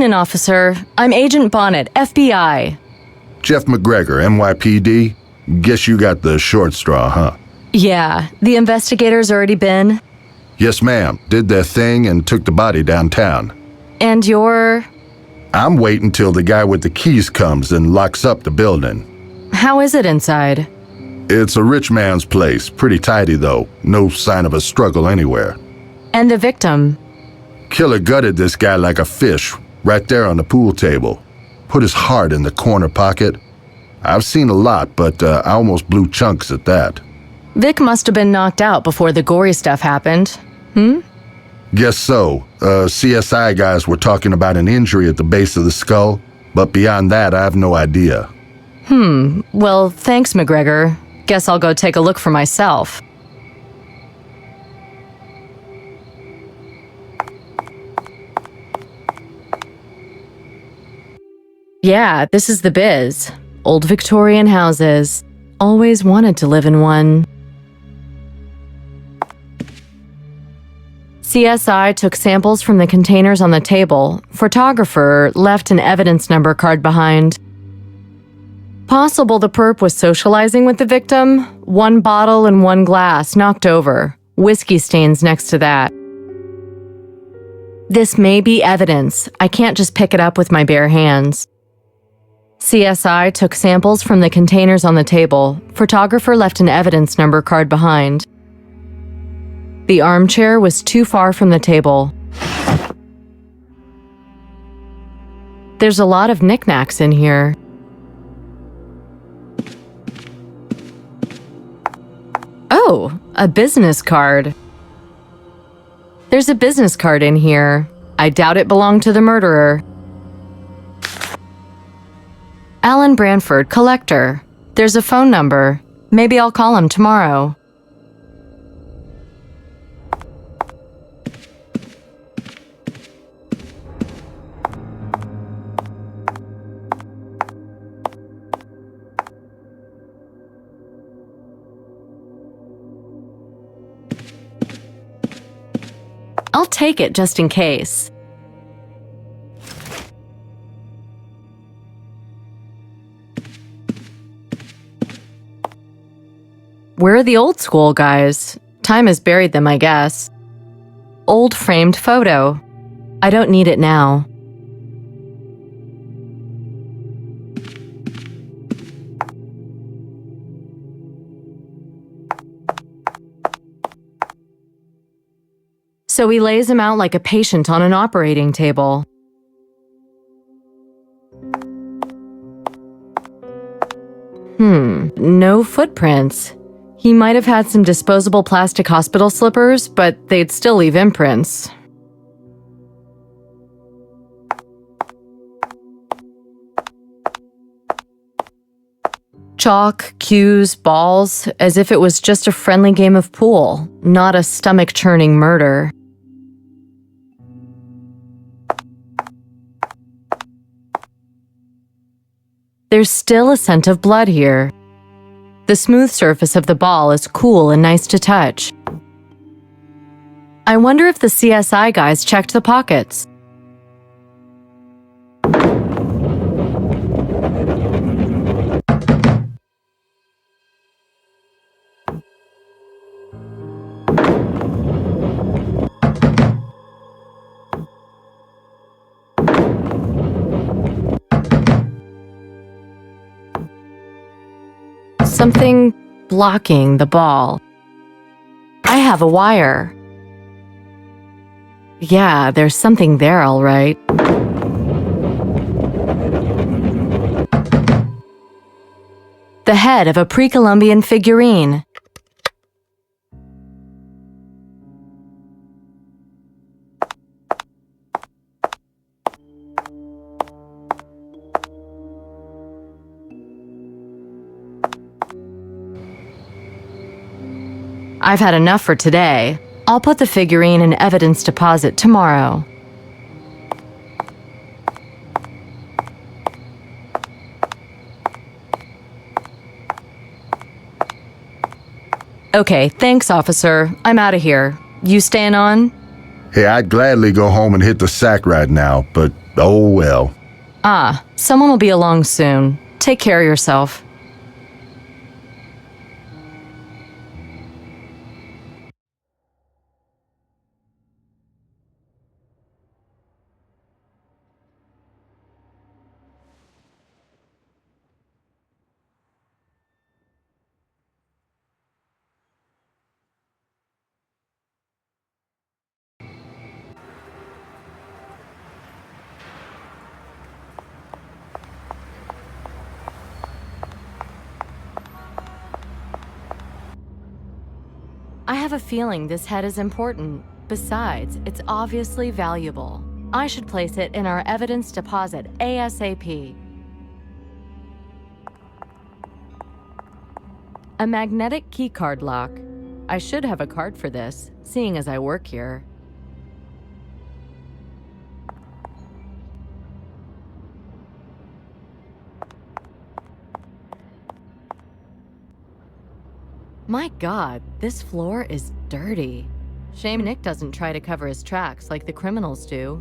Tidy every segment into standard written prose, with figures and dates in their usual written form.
evening, officer. I'm Agent Bonnet, FBI. Jeff McGregor, NYPD. Guess you got the short straw, huh? Yeah, the investigators already been? Yes, ma'am. Did their thing and took the body downtown. And you're... I'm waiting till the guy with the keys comes and locks up the building. How is it inside? It's a rich man's place. Pretty tidy, though. No sign of a struggle anywhere. And the victim? Killer gutted this guy like a fish, right there on the pool table. Put his heart in the corner pocket. I've seen a lot, but I almost blew chunks at that. Vic must have been knocked out before the gory stuff happened. Guess so. CSI guys were talking about an injury at the base of the skull, but beyond that, I have no idea. Well, thanks, McGregor. Guess I'll go take a look for myself. Yeah, this is the biz. Old Victorian houses. Always wanted to live in one. CSI took samples from the containers on the table. Photographer left an evidence number card behind. Possible the perp was socializing with the victim. 1 bottle and 1 glass knocked over. Whiskey stains next to that. This may be evidence. I can't just pick it up with my bare hands. CSI took samples from the containers on the table. Photographer left an evidence number card behind. The armchair was too far from the table. There's a lot of knickknacks in here. Oh, a business card. There's a business card in here. I doubt it belonged to the murderer. Alan Branford, collector. There's a phone number. Maybe I'll call him tomorrow. I'll take it just in case. Where are the old school guys? Time has buried them, I guess. Old framed photo. I don't need it now. So he lays him out like a patient on an operating table. No footprints. He might have had some disposable plastic hospital slippers, but they'd still leave imprints. Chalk, cues, balls, as if it was just a friendly game of pool, not a stomach-churning murder. There's still a scent of blood here. The smooth surface of the ball is cool and nice to touch. I wonder if the CSI guys checked the pockets. Something blocking the ball. I have a wire. Yeah, there's something there, all right. The head of a pre-Columbian figurine. I've had enough for today. I'll put the figurine in evidence deposit tomorrow. Okay, thanks, officer. I'm out of here. You staying on? Hey, I'd gladly go home and hit the sack right now, but oh well. Ah, someone will be along soon. Take care of yourself. I have a feeling this head is important. Besides, it's obviously valuable. I should place it in our evidence deposit ASAP. A magnetic keycard lock. I should have a card for this, seeing as I work here. My God, this floor is dirty. Shame Nick doesn't try to cover his tracks like the criminals do.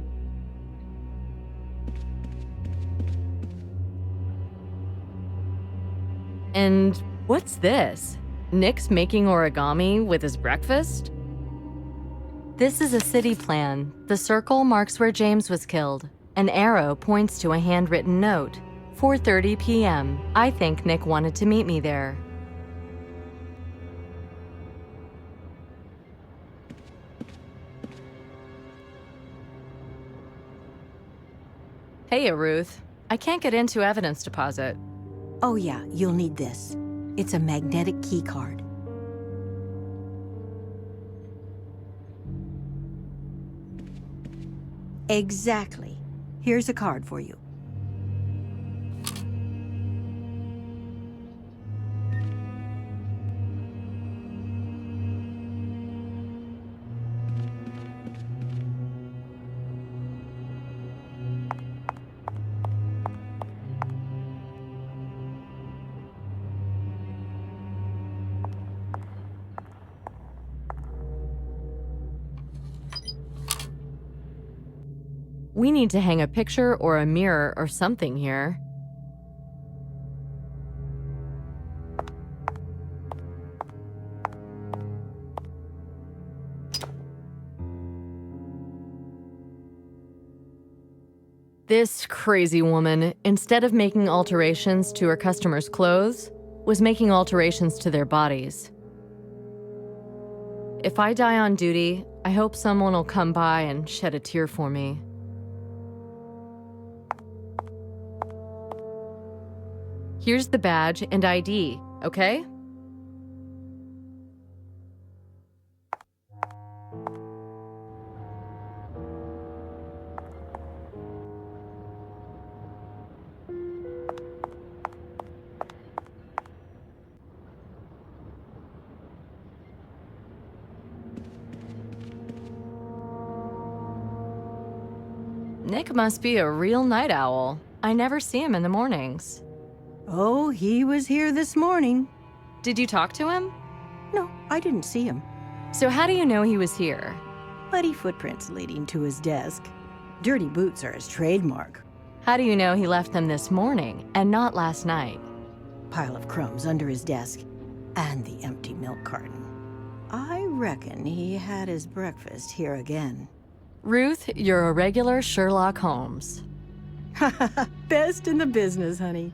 And what's this? Nick's making origami with his breakfast? This is a city plan. The circle marks where James was killed. An arrow points to a handwritten note. 4:30 p.m. I think Nick wanted to meet me there. Hey, Ruth. I can't get into evidence deposit. Oh yeah, you'll need this. It's a magnetic key card. Exactly. Here's a card for you. We need to hang a picture or a mirror or something here. This crazy woman, instead of making alterations to her customers' clothes, was making alterations to their bodies. If I die on duty, I hope someone will come by and shed a tear for me. Here's the badge and ID, okay? Nick must be a real night owl. I never see him in the mornings. Oh, he was here this morning. Did you talk to him? No, I didn't see him. So how do you know he was here? Muddy footprints leading to his desk. Dirty boots are his trademark. How do you know he left them this morning and not last night? Pile of crumbs under his desk and the empty milk carton. I reckon he had his breakfast here again. Ruth, you're a regular Sherlock Holmes. Best in the business, honey.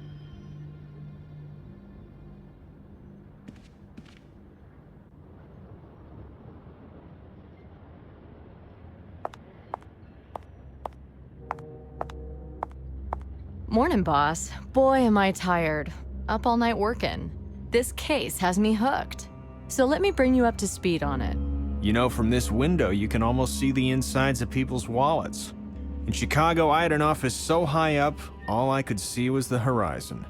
Morning, boss. Boy, am I tired. Up all night working. This case has me hooked. So let me bring you up to speed on it. You know, from this window, you can almost see the insides of people's wallets. In Chicago, I had an office so high up, all I could see was the horizon.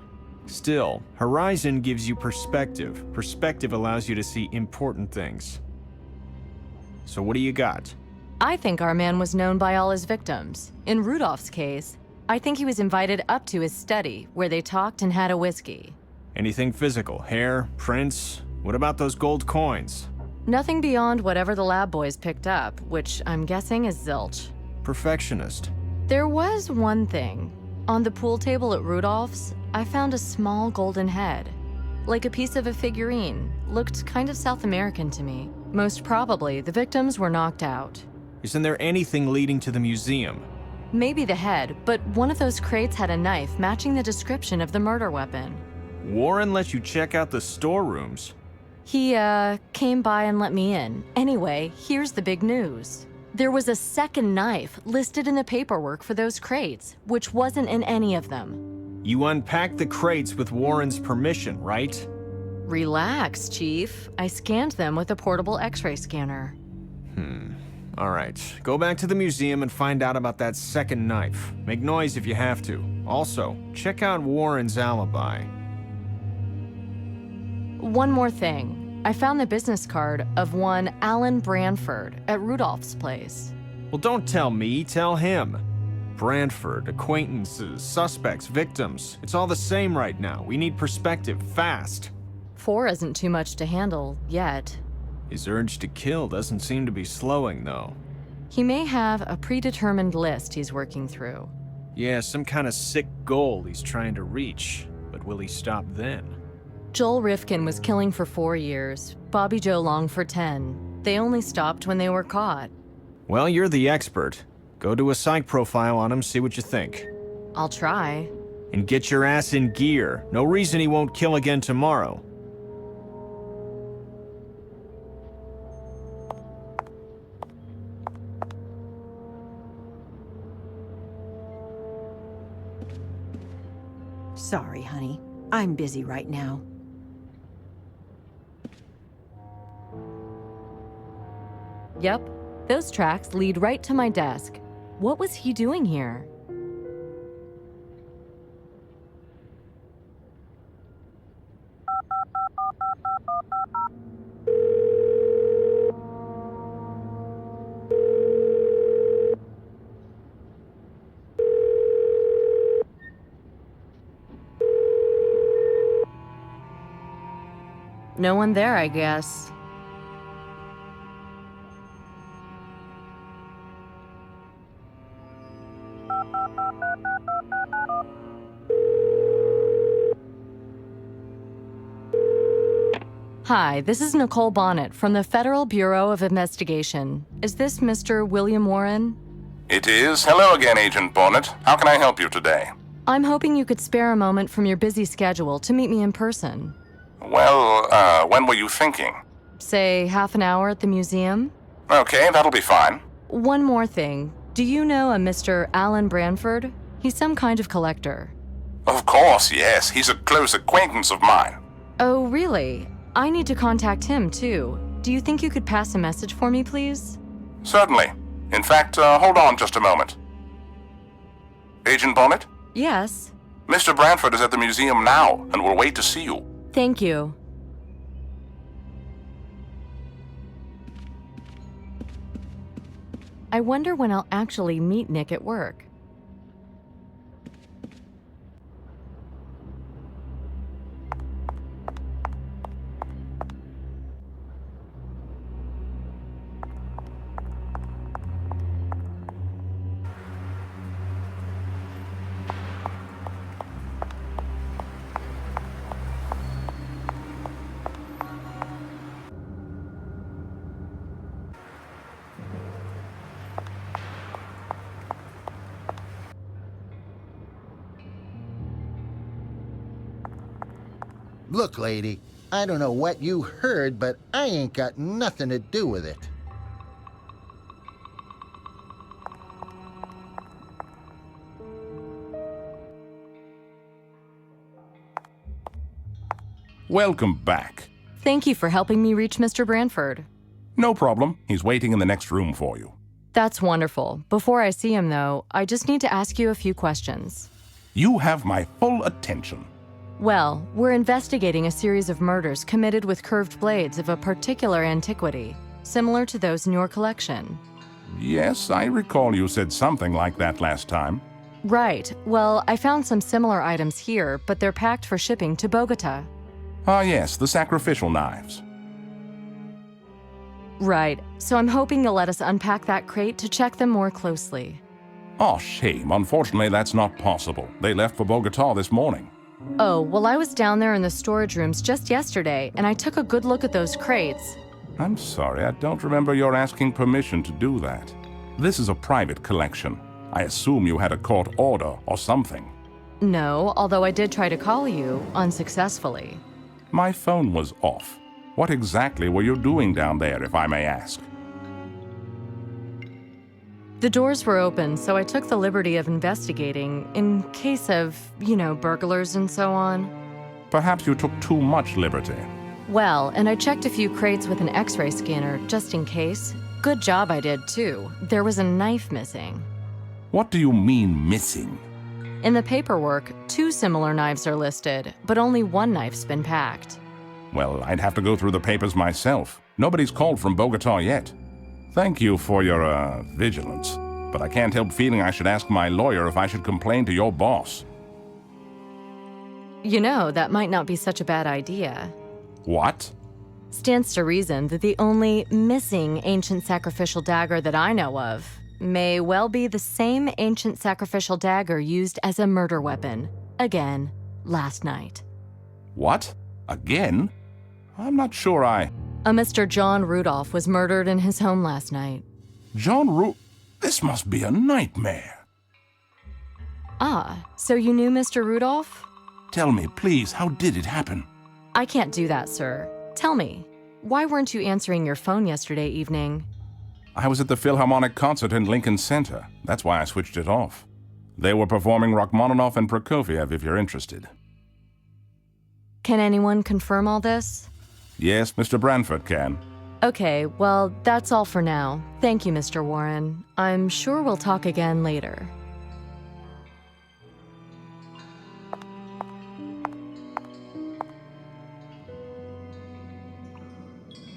Still, horizon gives you perspective. Perspective allows you to see important things. So what do you got? I think our man was known by all his victims. In Rudolph's case, I think he was invited up to his study, where they talked and had a whiskey. Anything physical? Hair? Prints? What about those gold coins? Nothing beyond whatever the lab boys picked up, which I'm guessing is zilch. Perfectionist. There was one thing. On the pool table at Rudolph's, I found a small golden head. Like a piece of a figurine. Looked kind of South American to me. Most probably, the victims were knocked out. Isn't there anything leading to the museum? Maybe the head, but one of those crates had a knife matching the description of the murder weapon. Warren let you check out the storerooms. He, came by and let me in. Anyway, here's the big news. There was a second knife listed in the paperwork for those crates, which wasn't in any of them. You unpacked the crates with Warren's permission, right? Relax, Chief. I scanned them with a portable X-ray scanner. All right, go back to the museum and find out about that second knife. Make noise if you have to. Also, check out Warren's alibi. One more thing. I found the business card of one Alan Branford at Rudolph's place. Well, don't tell me, tell him. Branford, acquaintances, suspects, victims. It's all the same right now. We need perspective, fast. 4 isn't too much to handle, yet. His urge to kill doesn't seem to be slowing, though. He may have a predetermined list he's working through. Yeah, some kind of sick goal he's trying to reach. But will he stop then? Joel Rifkin was killing for 4 years, Bobby Joe Long for 10. They only stopped when they were caught. Well, you're the expert. Go do a psych profile on him, see what you think. I'll try. And get your ass in gear. No reason he won't kill again tomorrow. Sorry, honey. I'm busy right now. Yep, those tracks lead right to my desk. What was he doing here? No one there, I guess. Hi, this is Nicole Bonnet from the Federal Bureau of Investigation. Is this Mr. William Warren? It is. Hello again, Agent Bonnet. How can I help you today? I'm hoping you could spare a moment from your busy schedule to meet me in person. Well, when were you thinking? Say, half an hour at the museum? Okay, that'll be fine. One more thing. Do you know a Mr. Alan Branford? He's some kind of collector. Of course, yes. He's a close acquaintance of mine. Oh, really? I need to contact him, too. Do you think you could pass a message for me, please? Certainly. In fact, hold on just a moment. Agent Bonnet? Yes. Mr. Branford is at the museum now and will wait to see you. Thank you. I wonder when I'll actually meet Nick at work. Look, lady, I don't know what you heard, but I ain't got nothing to do with it. Welcome back. Thank you for helping me reach Mr. Branford. No problem. He's waiting in the next room for you. That's wonderful. Before I see him, though, I just need to ask you a few questions. You have my full attention. Well, we're investigating a series of murders committed with curved blades of a particular antiquity, similar to those in your collection. Yes, I recall you said something like that last time. Right. Well, I found some similar items here, but they're packed for shipping to Bogota. Ah, yes, the sacrificial knives. Right, so I'm hoping you'll let us unpack that crate to check them more closely. Oh, shame. Unfortunately, that's not possible. They left for Bogota this morning. Oh, well, I was down there in the storage rooms just yesterday, and I took a good look at those crates. I'm sorry, I don't remember your asking permission to do that. This is a private collection. I assume you had a court order or something. No, although I did try to call you, unsuccessfully. My phone was off. What exactly were you doing down there, if I may ask? The doors were open, so I took the liberty of investigating in case of, burglars and so on. Perhaps you took too much liberty. Well, and I checked a few crates with an X-ray scanner, just in case. Good job I did, too. There was a knife missing. What do you mean, missing? In the paperwork, 2 similar knives are listed, but only one knife's been packed. Well, I'd have to go through the papers myself. Nobody's called from Bogota yet. Thank you for your, vigilance. But I can't help feeling I should ask my lawyer if I should complain to your boss. That might not be such a bad idea. What? Stands to reason that the only missing ancient sacrificial dagger that I know of may well be the same ancient sacrificial dagger used as a murder weapon, again, last night. What? Again? I'm not sure A Mr. John Rudolph was murdered in his home last night. This must be a nightmare. Ah, so you knew Mr. Rudolph? Tell me, please, how did it happen? I can't do that, sir. Tell me, why weren't you answering your phone yesterday evening? I was at the Philharmonic concert in Lincoln Center. That's why I switched it off. They were performing Rachmaninoff and Prokofiev, if you're interested. Can anyone confirm all this? Yes, Mr. Branford can. Okay, well, that's all for now. Thank you, Mr. Warren. I'm sure we'll talk again later.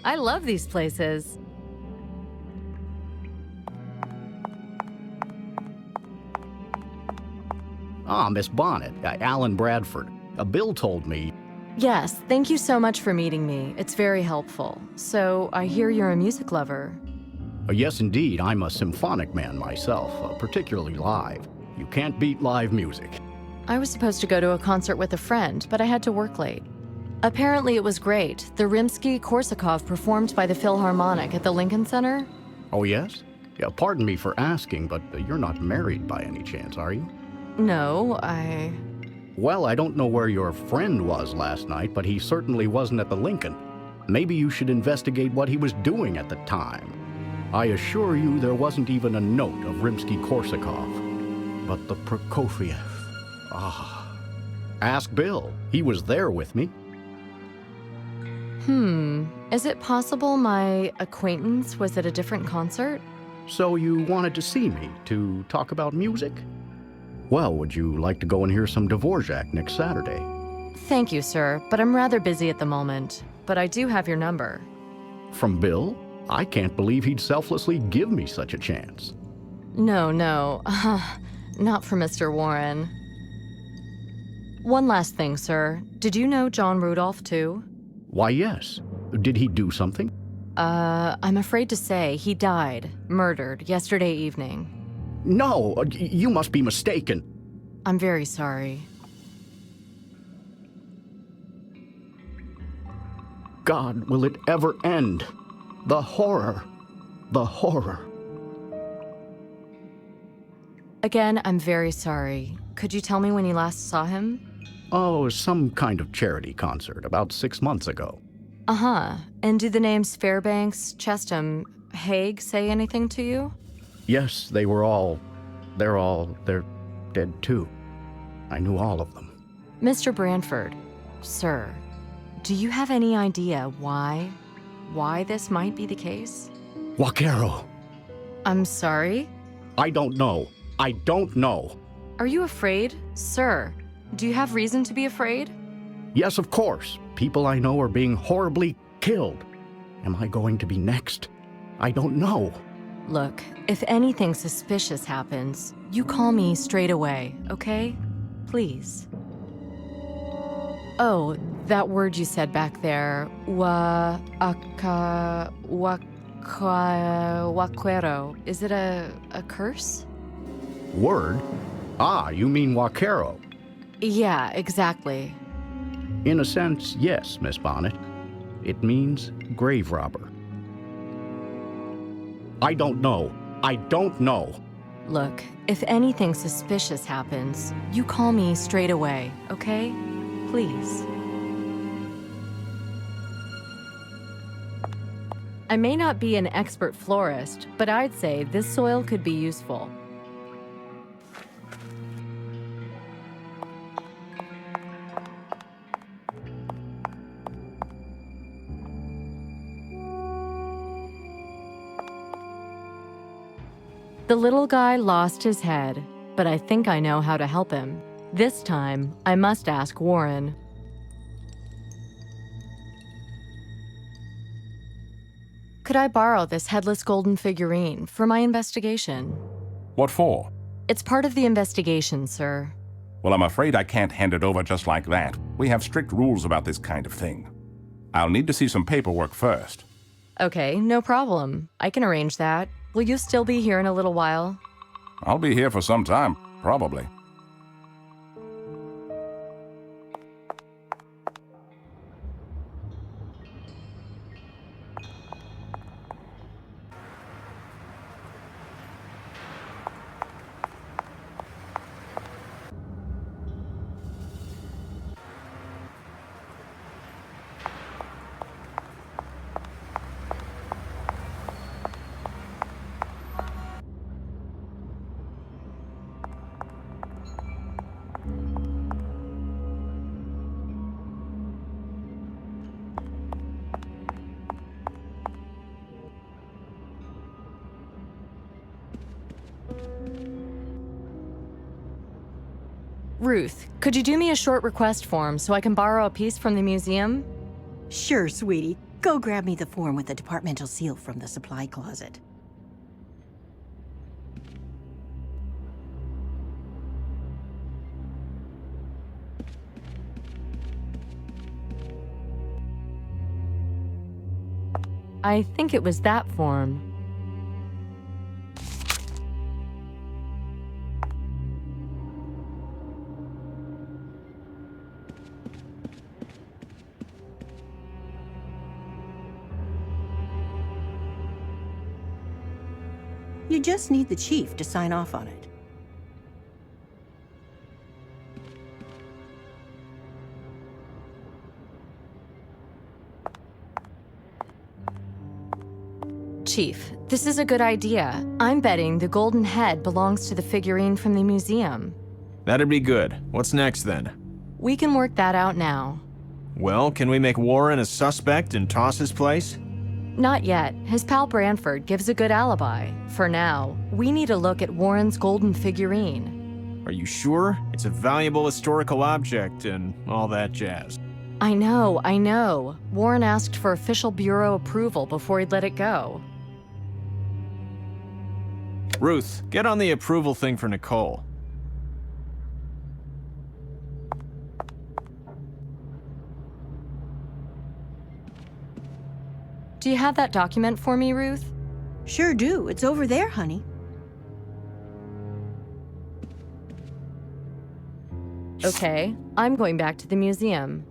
I love these places. Ah, Miss Bonnet, Alan Bradford. Bill told me. Yes, thank you so much for meeting me. It's very helpful. So, I hear you're a music lover. Yes, indeed. I'm a symphonic man myself, particularly live. You can't beat live music. I was supposed to go to a concert with a friend, but I had to work late. Apparently it was great. The Rimsky-Korsakov performed by the Philharmonic at the Lincoln Center. Oh, yes? Yeah, pardon me for asking, but you're not married by any chance, are you? No, Well, I don't know where your friend was last night, but he certainly wasn't at the Lincoln. Maybe you should investigate what he was doing at the time. I assure you there wasn't even a note of Rimsky-Korsakov. But the Prokofiev... Ask Bill. He was there with me. Is it possible my acquaintance was at a different concert? So you wanted to see me to talk about music? Well, would you like to go and hear some Dvorak next Saturday? Thank you, sir, but I'm rather busy at the moment. But I do have your number. From Bill? I can't believe he'd selflessly give me such a chance. No, not for Mr. Warren. One last thing, sir. Did you know John Rudolph, too? Why, yes. Did he do something? I'm afraid to say he died, murdered, yesterday evening. No, you must be mistaken. I'm very sorry. God, will it ever end? The horror. The horror. Again, I'm very sorry. Could you tell me when you last saw him? Oh, some kind of charity concert about 6 months ago. Uh-huh. And do the names Fairbanks, Chestham, Haig say anything to you? Yes, they're dead too. I knew all of them. Mr. Branford, sir, do you have any idea why this might be the case? Vaquero. I'm sorry? I don't know. I don't know. Are you afraid? Sir, do you have reason to be afraid? Yes, of course. People I know are being horribly killed. Am I going to be next? I don't know. Look, if anything suspicious happens, you call me straight away, okay? Please. Oh, that word you said back there. Waquero. Is it a curse? Word? Ah, you mean Vaquero. Yeah, exactly. In a sense, yes, Miss Bonnet. It means grave robber. I don't know. I don't know. Look, if anything suspicious happens, you call me straight away, okay? Please. I may not be an expert florist, but I'd say this soil could be useful. The little guy lost his head, but I think I know how to help him. This time, I must ask Warren. Could I borrow this headless golden figurine for my investigation? What for? It's part of the investigation, sir. Well, I'm afraid I can't hand it over just like that. We have strict rules about this kind of thing. I'll need to see some paperwork first. Okay, no problem. I can arrange that. Will you still be here in a little while? I'll be here for some time, probably. Ruth, could you do me a short request form so I can borrow a piece from the museum? Sure, sweetie. Go grab me the form with the departmental seal from the supply closet. I think it was that form. You just need the chief to sign off on it. Chief, this is a good idea. I'm betting the golden head belongs to the figurine from the museum. That'd be good. What's next then? We can work that out now. Well, can we make Warren a suspect and toss his place? Not yet. His pal Branford gives a good alibi. For now, we need a look at Warren's golden figurine. Are you sure? It's a valuable historical object and all that jazz. I know. Warren asked for official bureau approval before he'd let it go. Ruth, get on the approval thing for Nicole. Do you have that document for me, Ruth? Sure do. It's over there, honey. Okay, I'm going back to the museum.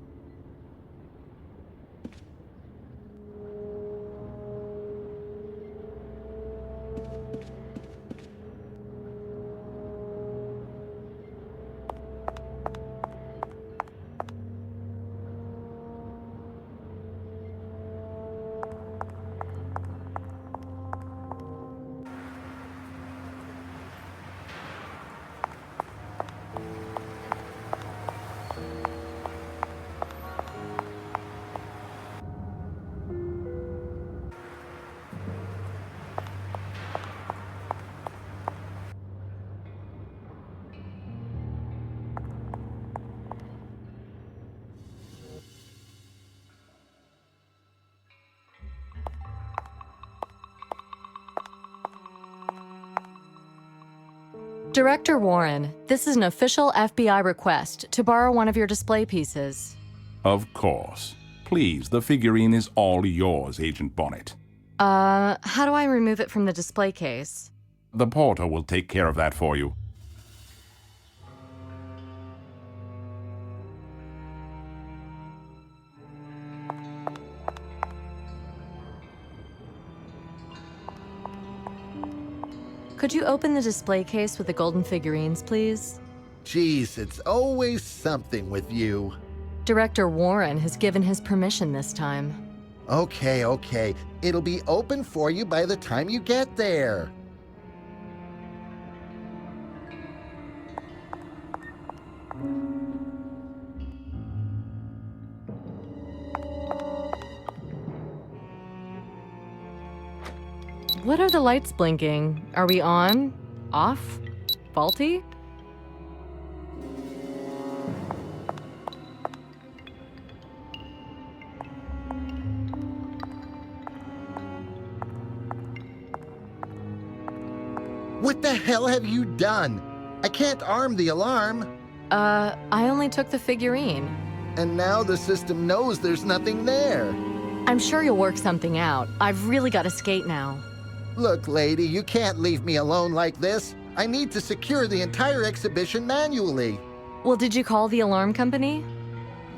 Director Warren, this is an official FBI request to borrow one of your display pieces. Of course. Please, the figurine is all yours, Agent Bonnet. How do I remove it from the display case? The porter will take care of that for you. Could you open the display case with the golden figurines, please? Jeez, it's always something with you. Director Warren has given his permission this time. Okay, okay. It'll be open for you by the time you get there. What are the lights blinking? Are we on? Off? Faulty? What the hell have you done? I can't arm the alarm. I only took the figurine. And now the system knows there's nothing there. I'm sure you'll work something out. I've really got to skate now. Look, lady, you can't leave me alone like this. I need to secure the entire exhibition manually. Well, did you call the alarm company?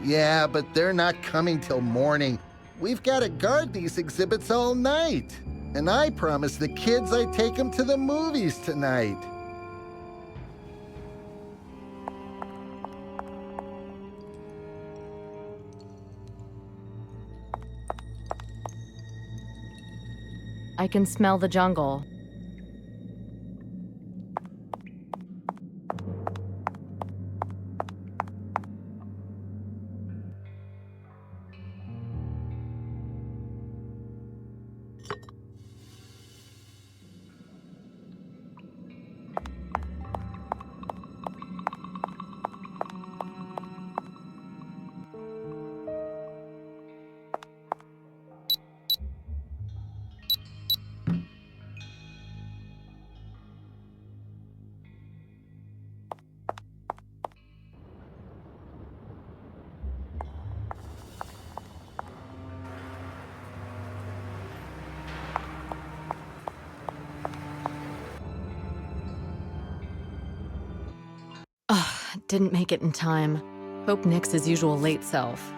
Yeah, but they're not coming till morning. We've got to guard these exhibits all night. And I promised the kids I'd take them to the movies tonight. I can smell the jungle. Ugh, didn't make it in time. Hope Nick's his usual late self.